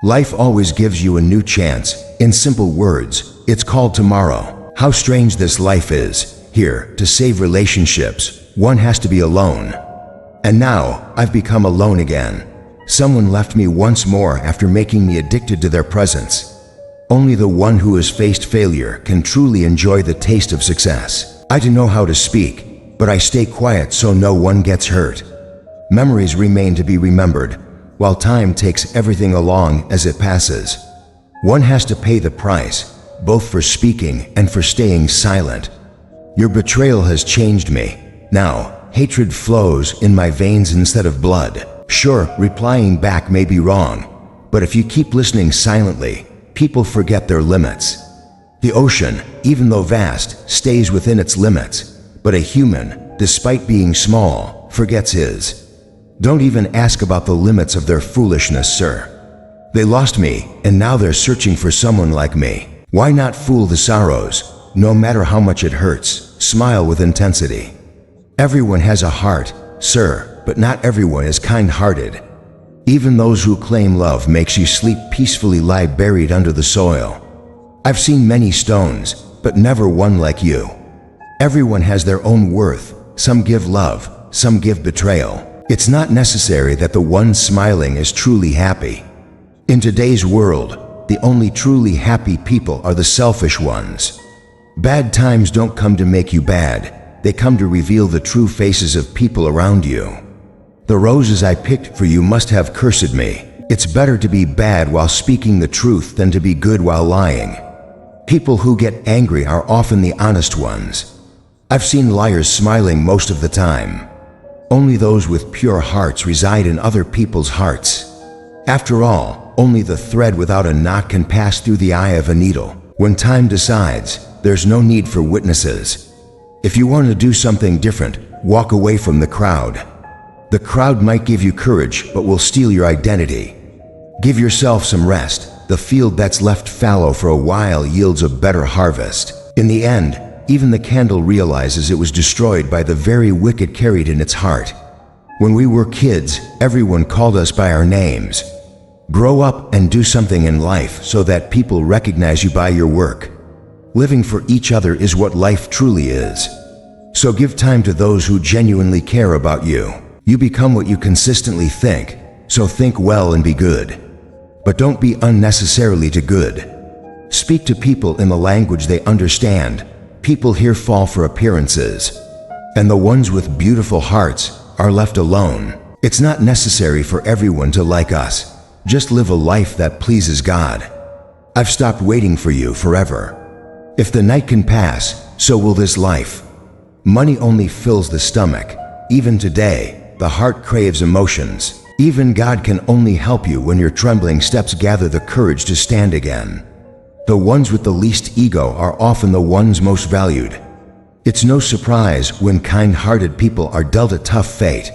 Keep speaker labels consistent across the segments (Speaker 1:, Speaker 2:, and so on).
Speaker 1: Life always gives you a new chance. In simple words, it's called tomorrow. How strange this life is. Here, to save relationships, one has to be alone. And now, I've become alone again. Someone left me once more after making me addicted to their presence. Only the one who has faced failure can truly enjoy the taste of success. I don't know how to speak, but I stay quiet so no one gets hurt. Memories remain to be remembered, while time takes everything along as it passes. One has to pay the price, both for speaking and for staying silent. Your betrayal has changed me. Now, hatred flows in my veins instead of blood. Sure, replying back may be wrong, but if you keep listening silently, people forget their limits. The ocean, even though vast, stays within its limits, but a human, despite being small, forgets his. Don't even ask about the limits of their foolishness, sir. They lost me, and now they're searching for someone like me. Why not fool the sorrows? No matter how much it hurts, smile with intensity. Everyone has a heart, sir, but not everyone is kind-hearted. Even those who claim love makes you sleep peacefully lie buried under the soil. I've seen many stones, but never one like you. Everyone has their own worth. Some give love, some give betrayal. It's not necessary that the one smiling is truly happy. In today's world, the only truly happy people are the selfish ones. Bad times don't come to make you bad. They come to reveal the true faces of people around you. The roses I picked for you must have cursed me. It's better to be bad while speaking the truth than to be good while lying. People who get angry are often the honest ones. I've seen liars smiling most of the time. Only those with pure hearts reside in other people's hearts. After all, only the thread without a knot can pass through the eye of a needle. When time decides, there's no need for witnesses. If you want to do something different, walk away from the crowd. The crowd might give you courage, but will steal your identity. Give yourself some rest. The field that's left fallow for a while yields a better harvest. In the end, even the candle realizes it was destroyed by the very wicked carried in its heart. When we were kids, everyone called us by our names. Grow up and do something in life so that people recognize you by your work. Living for each other is what life truly is. So give time to those who genuinely care about you. You become what you consistently think, so think well and be good. But don't be unnecessarily too good. Speak to people in the language they understand. People here fall for appearances, and the ones with beautiful hearts are left alone. It's not necessary for everyone to like us. Just live a life that pleases God. I've stopped waiting for you forever. If the night can pass, so will this life. Money only fills the stomach. Even today, the heart craves emotions. Even God can only help you when your trembling steps gather the courage to stand again. The ones with the least ego are often the ones most valued. It's no surprise when kind-hearted people are dealt a tough fate.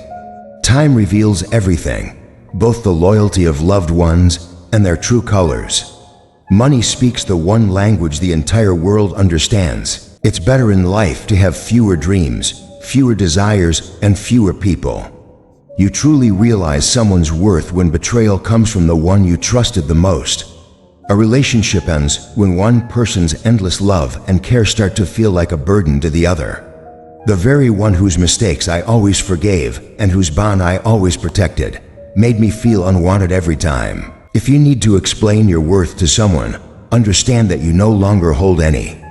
Speaker 1: Time reveals everything, both the loyalty of loved ones and their true colors. Money speaks the one language the entire world understands. It's better in life to have fewer dreams, fewer desires, and fewer people. You truly realize someone's worth when betrayal comes from the one you trusted the most. A relationship ends when one person's endless love and care start to feel like a burden to the other. The very one whose mistakes I always forgave and whose bond I always protected made me feel unwanted every time. If you need to explain your worth to someone, understand that you no longer hold any.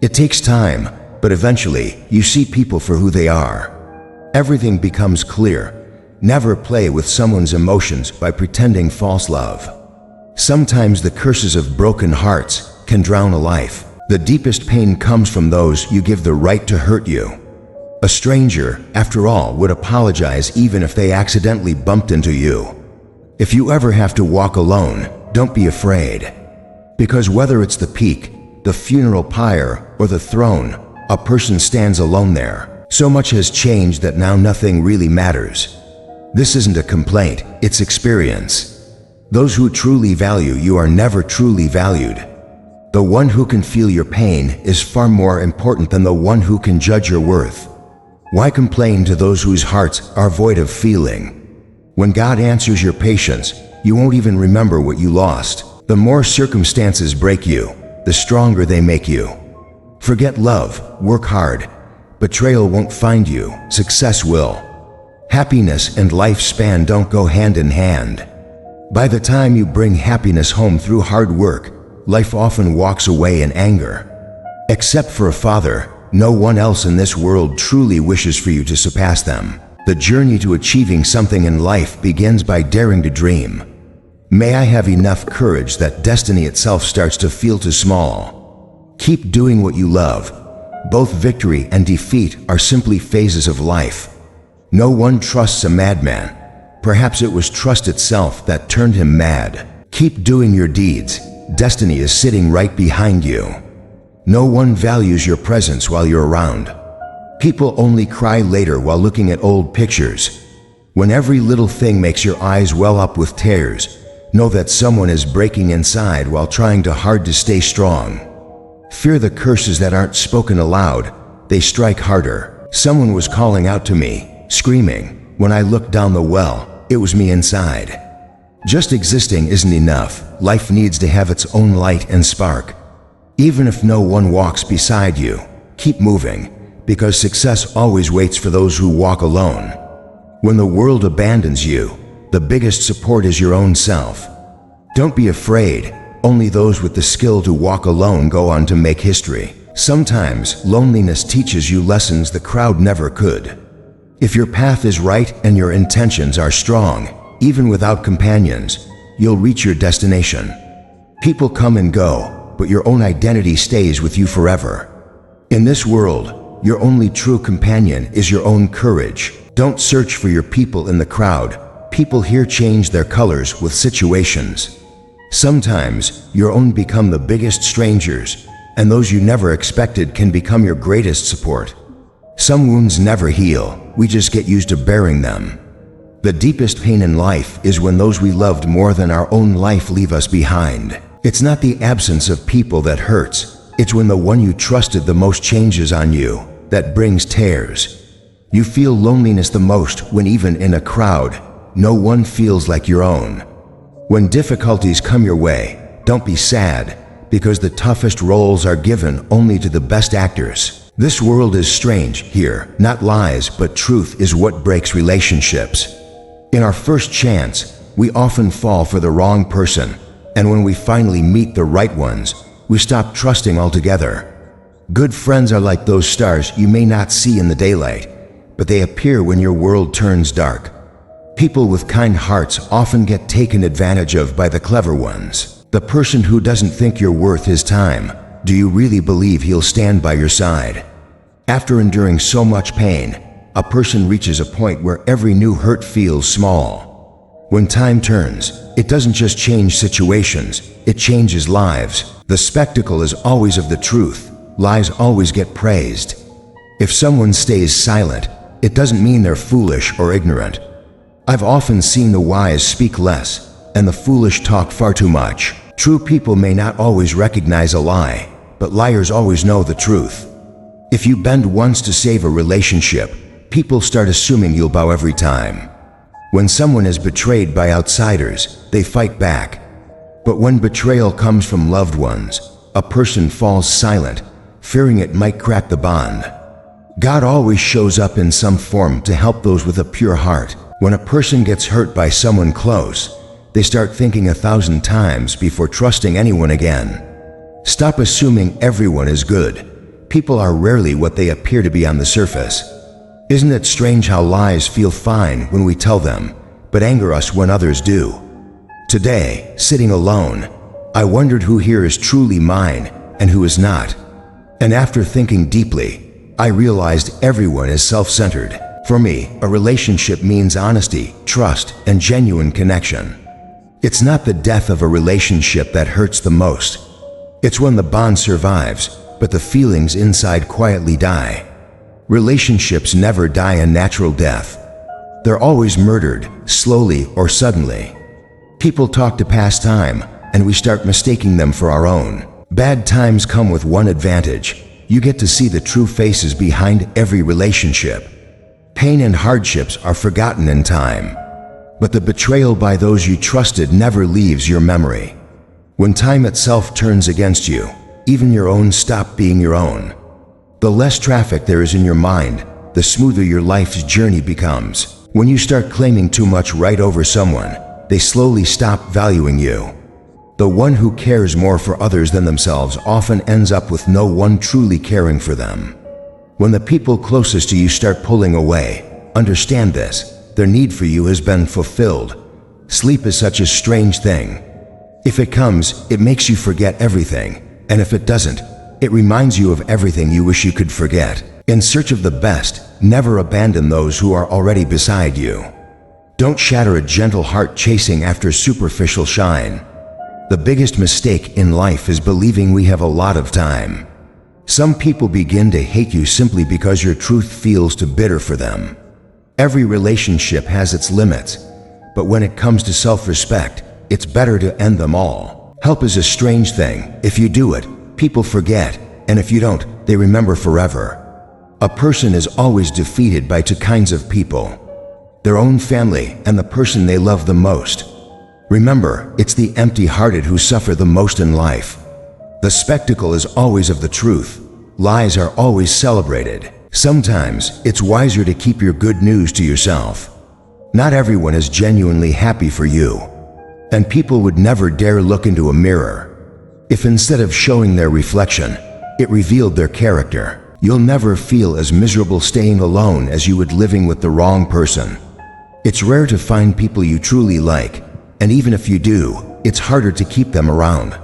Speaker 1: It takes time, but eventually you see people for who they are. Everything becomes clear. Never play with someone's emotions by pretending false love. Sometimes the curses of broken hearts can drown a life. The deepest pain comes from those you give the right to hurt you. A stranger, after all, would apologize even if they accidentally bumped into you. If you ever have to walk alone, don't be afraid. Because whether it's the peak, the funeral pyre, or the throne, a person stands alone there. So much has changed that now nothing really matters. This isn't a complaint, it's experience. Those who truly value you are never truly valued. The one who can feel your pain is far more important than the one who can judge your worth. Why complain to those whose hearts are void of feeling? When God answers your patience, you won't even remember what you lost. The more circumstances break you, the stronger they make you. Forget love, work hard. Betrayal won't find you, success will. Happiness and lifespan don't go hand in hand. By the time you bring happiness home through hard work, life often walks away in anger. Except for a father, no one else in this world truly wishes for you to surpass them. The journey to achieving something in life begins by daring to dream. May I have enough courage that destiny itself starts to feel too small. Keep doing what you love. Both victory and defeat are simply phases of life. No one trusts a madman. Perhaps it was trust itself that turned him mad. Keep doing your deeds. Destiny is sitting right behind you. No one values your presence while you're around. People only cry later while looking at old pictures. When every little thing makes your eyes well up with tears, know that someone is breaking inside while trying hard to stay strong. Fear the curses that aren't spoken aloud. They strike harder. Someone was calling out to me, screaming. When I looked down the well, it was me inside. Just existing isn't enough. Life needs to have its own light and spark. Even if no one walks beside you, keep moving, because success always waits for those who walk alone. When the world abandons you, the biggest support is your own self. Don't be afraid. Only those with the skill to walk alone go on to make history. Sometimes loneliness teaches you lessons the crowd never could. If your path is right and your intentions are strong, even without companions, you'll reach your destination. People come and go, but your own identity stays with you forever. In this world, your only true companion is your own courage. Don't search for your people in the crowd. People here change their colors with situations. Sometimes, your own become the biggest strangers, and those you never expected can become your greatest support. Some wounds never heal, we just get used to bearing them. The deepest pain in life is when those we loved more than our own life leave us behind. It's not the absence of people that hurts, it's when the one you trusted the most changes on you that brings tears. You feel loneliness the most when even in a crowd, no one feels like your own. When difficulties come your way, don't be sad, because the toughest roles are given only to the best actors. This world is strange here, not lies, but truth is what breaks relationships. In our first chance, we often fall for the wrong person, and when we finally meet the right ones, we stop trusting altogether. Good friends are like those stars you may not see in the daylight, but they appear when your world turns dark. People with kind hearts often get taken advantage of by the clever ones. The person who doesn't think you're worth his time, do you really believe he'll stand by your side? After enduring so much pain, a person reaches a point where every new hurt feels small. When time turns, it doesn't just change situations, it changes lives. The spectacle is always of the truth. Lies always get praised. If someone stays silent, it doesn't mean they're foolish or ignorant. I've often seen the wise speak less, and the foolish talk far too much. True people may not always recognize a lie, but liars always know the truth. If you bend once to save a relationship, people start assuming you'll bow every time. When someone is betrayed by outsiders, they fight back. But when betrayal comes from loved ones, a person falls silent, fearing it might crack the bond. God always shows up in some form to help those with a pure heart. When a person gets hurt by someone close, they start thinking 1,000 times before trusting anyone again. Stop assuming everyone is good. People are rarely what they appear to be on the surface. Isn't it strange how lies feel fine when we tell them, but anger us when others do? Today, sitting alone, I wondered who here is truly mine and who is not. And after thinking deeply, I realized everyone is self-centered. For me, a relationship means honesty, trust, and genuine connection. It's not the death of a relationship that hurts the most. It's when the bond survives, but the feelings inside quietly die. Relationships never die a natural death. They're always murdered, slowly or suddenly. People talk to pass time, and we start mistaking them for our own. Bad times come with one advantage. You get to see the true faces behind every relationship. Pain and hardships are forgotten in time. but the betrayal by those you trusted never leaves your memory. When time itself turns against you, even your own stop being your own. The less traffic there is in your mind, the smoother your life's journey becomes. When you start claiming too much right over someone, they slowly stop valuing you. The one who cares more for others than themselves often ends up with no one truly caring for them. When the people closest to you start pulling away, understand this: their need for you has been fulfilled. Sleep is such a strange thing. If it comes, it makes you forget everything, and if it doesn't, it reminds you of everything you wish you could forget. In search of the best, never abandon those who are already beside you. Don't shatter a gentle heart chasing after superficial shine. The biggest mistake in life is believing we have a lot of time. Some people begin to hate you simply because your truth feels too bitter for them. Every relationship has its limits, but when it comes to self-respect, it's better to end them all. Help is a strange thing. If you do it, people forget, and if you don't, they remember forever. A person is always defeated by two kinds of people: their own family and the person they love the most. Remember, it's the empty-hearted who suffer the most in life. The spectacle is always of the truth. Lies are always celebrated. Sometimes, it's wiser to keep your good news to yourself. Not everyone is genuinely happy for you, and people would never dare look into a mirror. If instead of showing their reflection, it revealed their character, you'll never feel as miserable staying alone as you would living with the wrong person. It's rare to find people you truly like, and even if you do, it's harder to keep them around.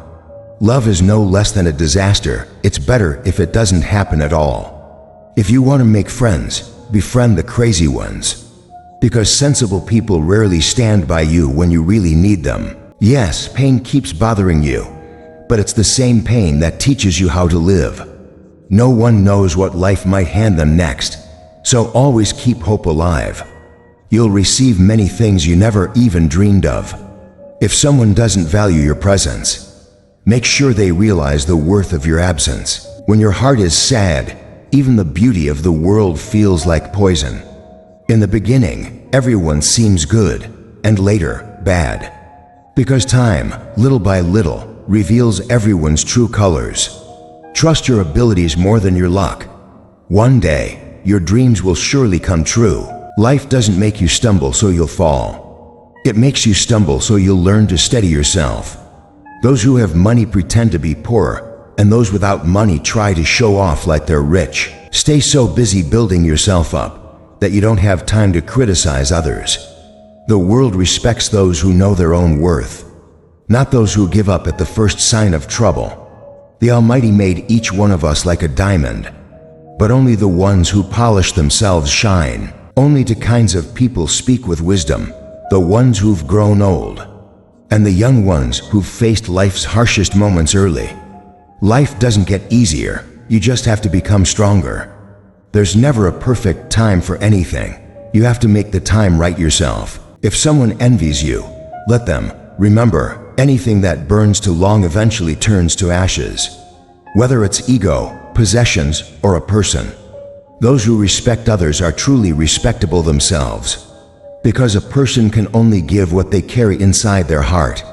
Speaker 1: Love is no less than a disaster. It's better if it doesn't happen at all. If you want to make friends, befriend the crazy ones. Because sensible people rarely stand by you when you really need them. Yes, pain keeps bothering you, but it's the same pain that teaches you how to live. No one knows what life might hand them next, so always keep hope alive. You'll receive many things you never even dreamed of. If someone doesn't value your presence, make sure they realize the worth of your absence. When your heart is sad, even the beauty of the world feels like poison. In the beginning, everyone seems good, and later, bad. Because time, little by little, reveals everyone's true colors. Trust your abilities more than your luck. One day, your dreams will surely come true. Life doesn't make you stumble so you'll fall. It makes you stumble so you'll learn to steady yourself. Those who have money pretend to be poor, and those without money try to show off like they're rich. Stay so busy building yourself up that you don't have time to criticize others. The world respects those who know their own worth, not those who give up at the first sign of trouble. The Almighty made each one of us like a diamond, but only the ones who polish themselves shine. Only to kinds of people speak with wisdom, the ones who've grown old, and the young ones who've faced life's harshest moments early. Life doesn't get easier, you just have to become stronger. There's never a perfect time for anything. You have to make the time right yourself. If someone envies you, let them. Remember, anything that burns too long eventually turns to ashes. Whether it's ego, possessions, or a person. Those who respect others are truly respectable themselves. Because a person can only give what they carry inside their heart.